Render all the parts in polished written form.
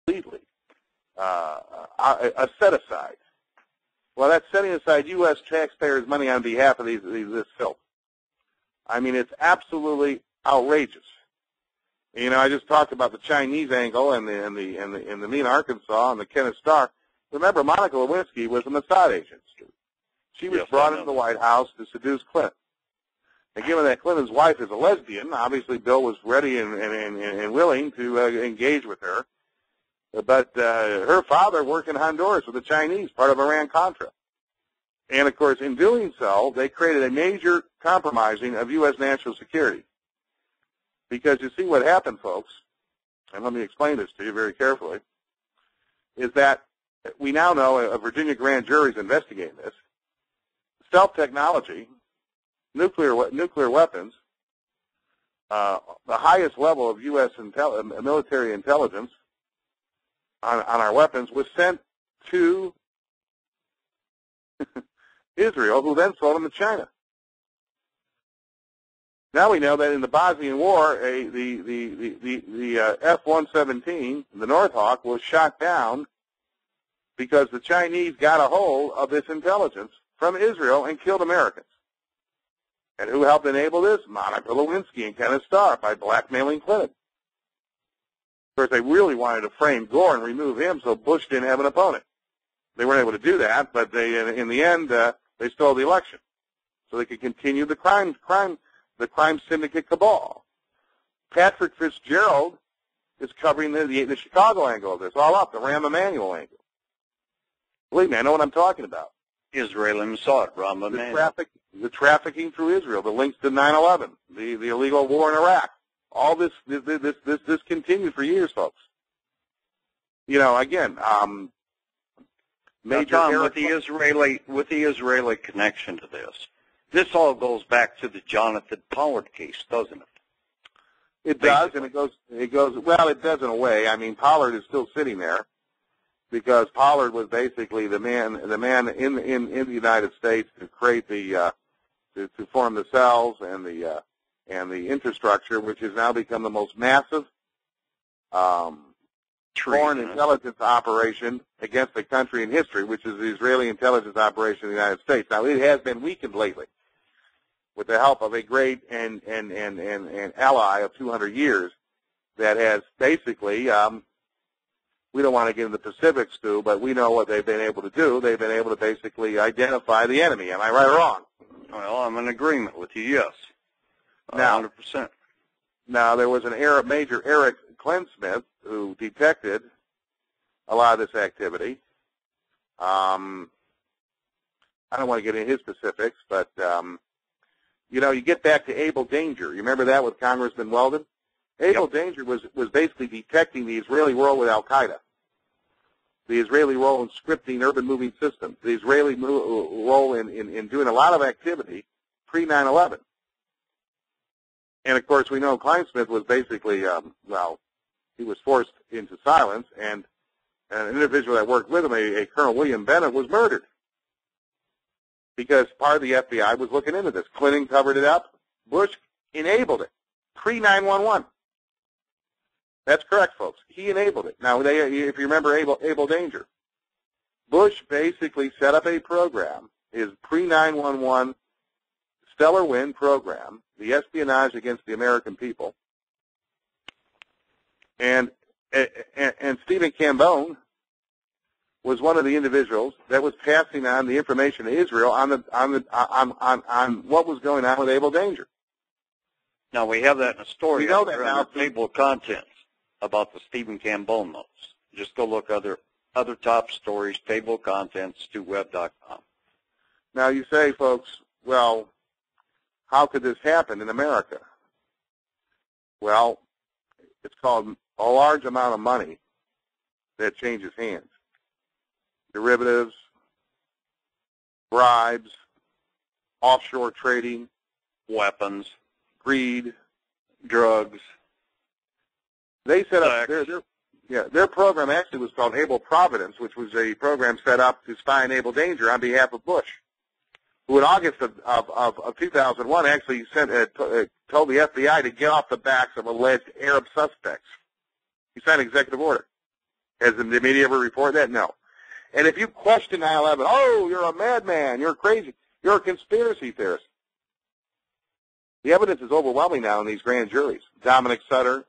completely a set-aside. Well, that's setting aside U.S. taxpayers' money on behalf of this filth. I mean, it's absolutely outrageous. You know, I just talked about the Chinese angle and the Nina Arkansas and the Kenneth Starr. Remember, Monica Lewinsky was a Mossad agent. She was brought into the White House to seduce Clinton. And given that Clinton's wife is a lesbian, obviously Bill was ready and willing to engage with her. But her father worked in Honduras with the Chinese, part of Iran-Contra. And, of course, in doing so, they created a major compromising of U.S. national security. Because you see what happened, folks, and let me explain this to you very carefully, is that we now know a Virginia grand jury is investigating this. Stealth technology, nuclear weapons, the highest level of U.S. military intelligence on our weapons was sent to Israel, who then sold them to China. Now we know that in the Bosnian War, the F-117, the Northhawk, was shot down because the Chinese got a hold of this intelligence from Israel and killed Americans. And who helped enable this? Monica Lewinsky and Kenneth Starr by blackmailing Clinton. Of course, they really wanted to frame Gore and remove him so Bush didn't have an opponent. They weren't able to do that, but they, in the end, they stole the election so they could continue the crime syndicate cabal. Patrick Fitzgerald is covering the Chicago angle of this, all up, the Rahm Emanuel angle. Believe me, I know what I'm talking about. Israel and Mossad, Rahm Emanuel. The trafficking through Israel, the links to 9/11, the illegal war in Iraq. All this continued for years, folks. You know, again, major Tom, with the Israeli connection to this all goes back to the Jonathan Pollard case, doesn't it? It does, and it goes. Well, it does in a way. I mean, Pollard is still sitting there because Pollard was basically the man in the United States to create the to form the cells and the infrastructure, which has now become the most massive foreign intelligence operation against the country in history, which is the Israeli intelligence operation in the United States. Now, it has been weakened lately with the help of a great and ally of 200 years that has basically, we don't want to get into the specifics, Stu, but we know what they've been able to do. They've been able to basically identify the enemy. Am I right or wrong? Well, I'm in agreement with you, yes. Now, 100%. Now, there was an Major Eric Clinsmith who detected a lot of this activity. I don't want to get into his specifics, but, you know, you get back to Abel Danger. You remember that with Congressman Weldon? Abel Danger was basically detecting the Israeli role with Al-Qaeda, the Israeli role in scripting urban moving systems, the Israeli role in doing a lot of activity pre-9/11. And, of course, we know Clinesmith was basically, well, he was forced into silence, and an individual that worked with him, a Colonel William Bennett, was murdered because part of the FBI was looking into this. Clinton covered it up. Bush enabled it pre-9/11. That's correct, folks. He enabled it. Now, if you remember Abel Danger, Bush basically set up a program, his pre-9/11 Stellar Wind program, the espionage against the American people, and Stephen Cambone was one of the individuals that was passing on the information to Israel on what was going on with Abel Danger. Now we have that in a story. We know that now. Table of contents about the Stephen Cambone notes. Just go look other top stories, table of contents, stewebb.com. Now you say, folks, well, how could this happen in America? Well, it's called a large amount of money that changes hands. Derivatives, bribes, offshore trading, weapons, greed, drugs. They set up their program actually was called Able Providence, which was a program set up to spy on Abel Danger on behalf of Bush, who in August of 2001 actually told the FBI to get off the backs of alleged Arab suspects. He signed an executive order. Has the media ever reported that? No. And if you question 9/11, oh, you're a madman, you're crazy, you're a conspiracy theorist. The evidence is overwhelming now in these grand juries. Dominic Sutter.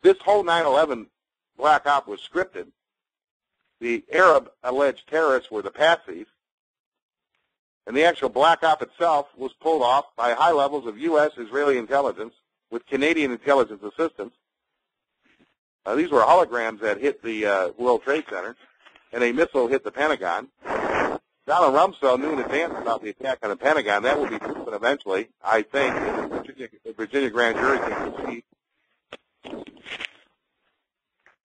This whole 9/11 black op was scripted. The Arab alleged terrorists were the patsies. And the actual black op itself was pulled off by high levels of U.S. Israeli intelligence with Canadian intelligence assistance. These were holograms that hit the World Trade Center, and a missile hit the Pentagon. Donald Rumsfeld knew in advance about the attack on the Pentagon. That will be proven eventually, I think, in the Virginia grand jury can proceed.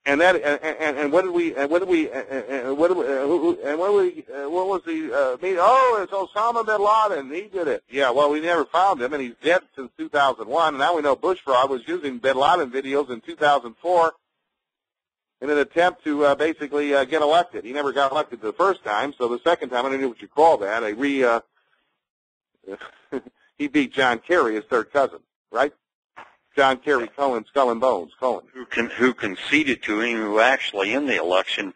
And that, and what was the meeting? Oh, it's Osama bin Laden. He did it. Yeah, well, we never found him, and he's dead since 2001. And now we know Bush fraud was using bin Laden videos in 2004 in an attempt to basically get elected. He never got elected the first time, so the second time, I don't know what you call that. He beat John Kerry, his third cousin, right? John Kerry, Cohen, Skull and Bones, Cohen. Who conceded to him, who actually in the election,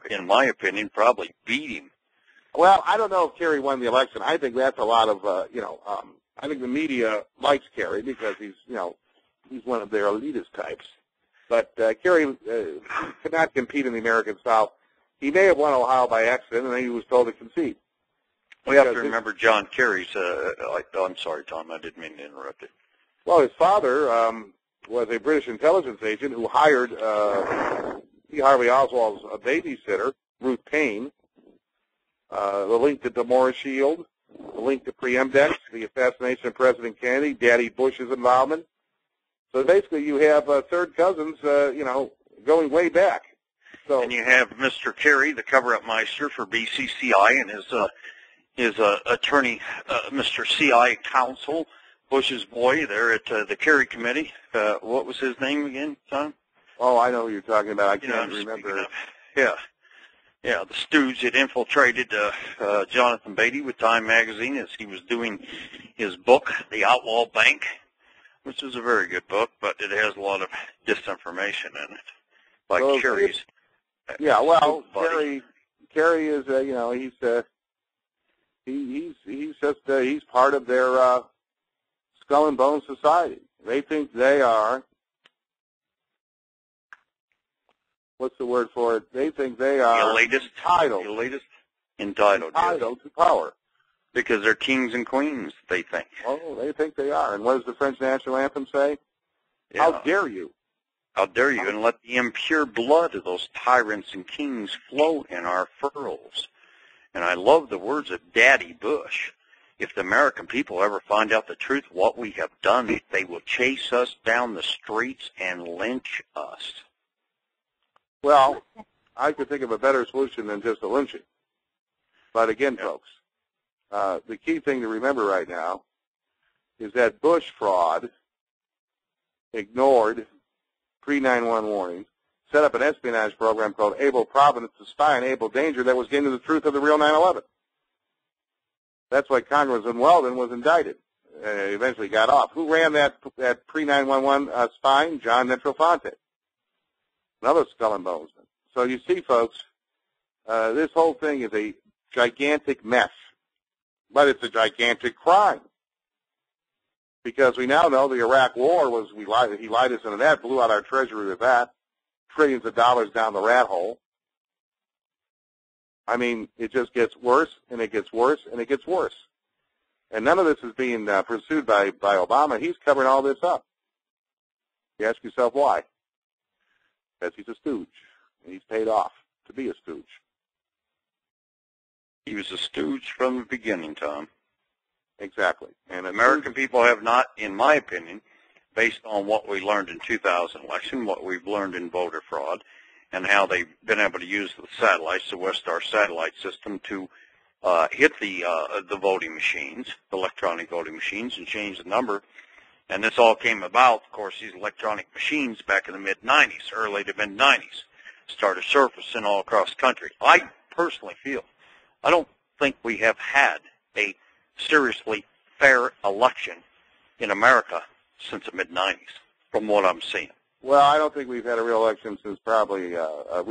in my opinion, probably beat him. Well, I don't know if Kerry won the election. I think that's a lot of, I think the media likes Kerry because he's one of their elitist types. But Kerry could not compete in the American South. He may have won Ohio by accident, and then he was told to concede. We have to remember John Kerry's, I'm sorry, Tom, I didn't mean to interrupt you. Well, his father was a British intelligence agent who hired Lee Harvey Oswald's babysitter, Ruth Payne. The link to Demora Shield, the link to Preemdex, the assassination of President Kennedy, Daddy Bush's involvement. So basically you have third cousins, going way back. So, and you have Mr. Kerry, the cover-up meister for BCCI, and his attorney, Mr. CI counsel, Bush's boy there at the Kerry Committee. What was his name again, Tom? Oh, I know who you're talking about. I can't remember. Yeah, the stooge had infiltrated Jonathan Beatty with Time Magazine as he was doing his book, The Outlaw Bank, which is a very good book, but it has a lot of disinformation in it, like Kerry's. Yeah, well, Kerry is, he's part of their Skull and Bones Society. They think they are, what's the word for it? They think they are entitled to power. Because they're kings and queens, they think. Oh, they think they are. And what does the French national anthem say? Yeah. How dare you? How dare you? And let the impure blood of those tyrants and kings flow in our furrows. And I love the words of Daddy Bush. If the American people ever find out the truth of what we have done, they will chase us down the streets and lynch us. Well, I could think of a better solution than just a lynching. But again, folks, the key thing to remember right now is that Bush fraud ignored pre-9/11 warnings, set up an espionage program called Able Providence to spy on Able Danger that was getting to the truth of the real 9/11. That's why Congressman Weldon was indicted. Eventually got off. Who ran that pre-9/11 spying? John Netrofonte, another Skull and Bonesman. So you see, folks, this whole thing is a gigantic mess, but it's a gigantic crime. Because we now know the Iraq War was, he lied us into that, blew out our treasury with that, trillions of dollars down the rat hole. I mean, it just gets worse, and it gets worse, and it gets worse. And none of this is being pursued by Obama. He's covering all this up. You ask yourself why. Because he's a stooge, and he's paid off to be a stooge. He was a stooge from the beginning, Tom. Exactly. And American people have not, in my opinion, based on what we learned in 2000 election, what we've learned in voter fraud, and how they've been able to use the satellites, the Westar satellite system, to hit the voting machines, the electronic voting machines, and change the number. And this all came about, of course, these electronic machines back in the mid-'90s, early to mid-'90s, started surfacing all across the country. I personally feel, I don't think we have had a seriously fair election in America since the mid-'90s, from what I'm seeing. Well, I don't think we've had a real election since probably a real